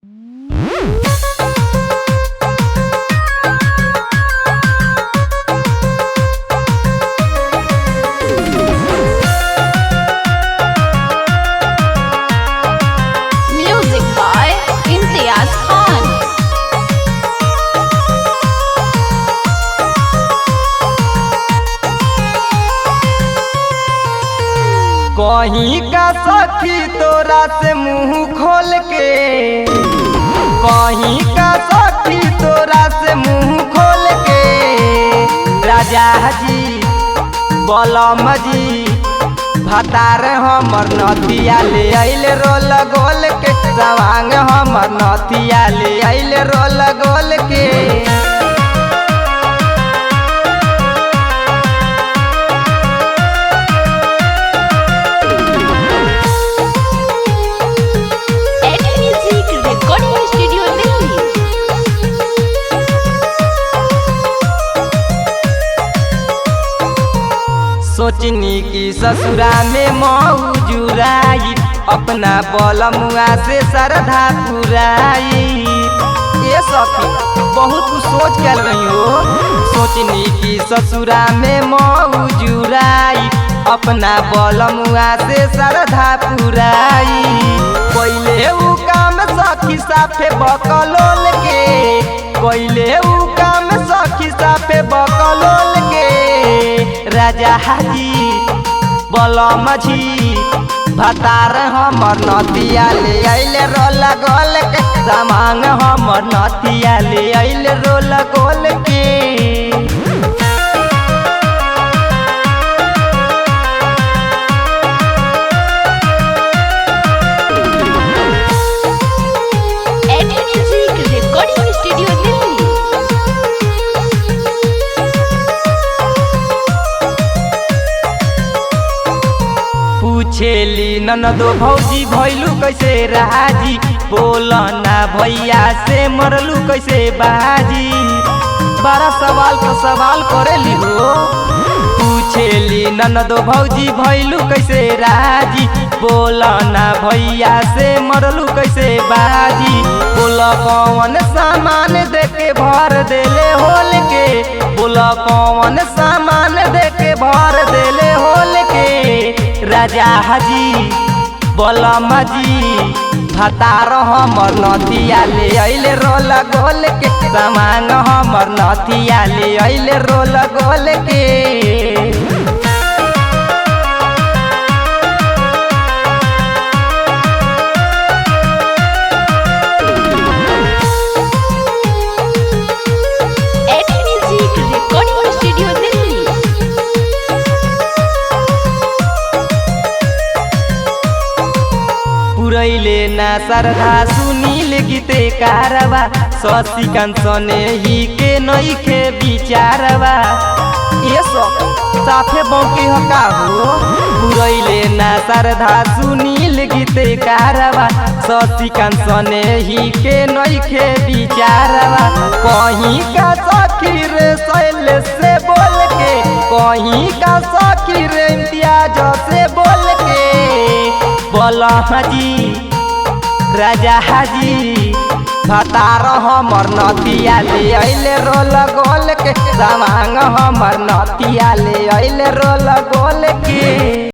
Music by Imtiaz Khan. कहीं का सखी तोरा से मुंह खोल के, कहीं का सखी तोरा से मुंह खोल के, राजा जी बलम जी भतार हमर नथिया ले आइल रोल गोल के, सवांग हमर नथिया ले आइल रोल गोल के। Music Recording Studio Delhi. सोचनी की ससुरा में मौजुराई, अपना बलमुआ से श्रद्धा पुराई। ये सखी बहुत कुछ सोच कर रही हो। सोचनी की ससुरा में मौजुराई, अपना बलमुआ से श्रद्धा पुराई। पहले उ काम सखी साफे बकलोल के, पहले उ काम सखी साफे बकलोल के, राजा हाजी बलम जी भतार हमर नथिया ले आइल रोल गोल के, सामांग हमर नथिया ले आइल रोल गोल के। Music Recording Studio Delhi. पूछेली ननदो भौजी भैलू कैसे राजी, बोलना भैया से मरलू कैसे बाजी। बड़ा सवाल का सवाल करेली हो। पूछेली ननदो भौजी भैलू कैसे राजी, बोलना भैया से मरलू कैसे बाजी। बोला कौन सामान देके भर देले होल के, बोला कौन सामान देके भर देले होल के, राजा हाजी बलम जी भतार हमर नथिया ले आइल रोल गोल के, सामांग हमर नथिया ले आइल रोल गोल के। Music Recording Studio Delhi. पुरैले ना श्रद्धा सुनील गीते कारवा, शशिकांत सने ही के नइखे विचारवा। ये सब साफे बौके हका हो। पुरैले ना श्रद्धा सुनील गीते कारवा, शशिकांत सने ही के नइखे विचारवा। कहीं का सखी रे शैल से बोल के, कहीं का सखी रे इम्तियाज से बोल के, बलम जी राजा हाजी भतार हमर नथिया ले आइल रोल गोल के, सामांग हमर नथिया ले आइल रोल गोल के।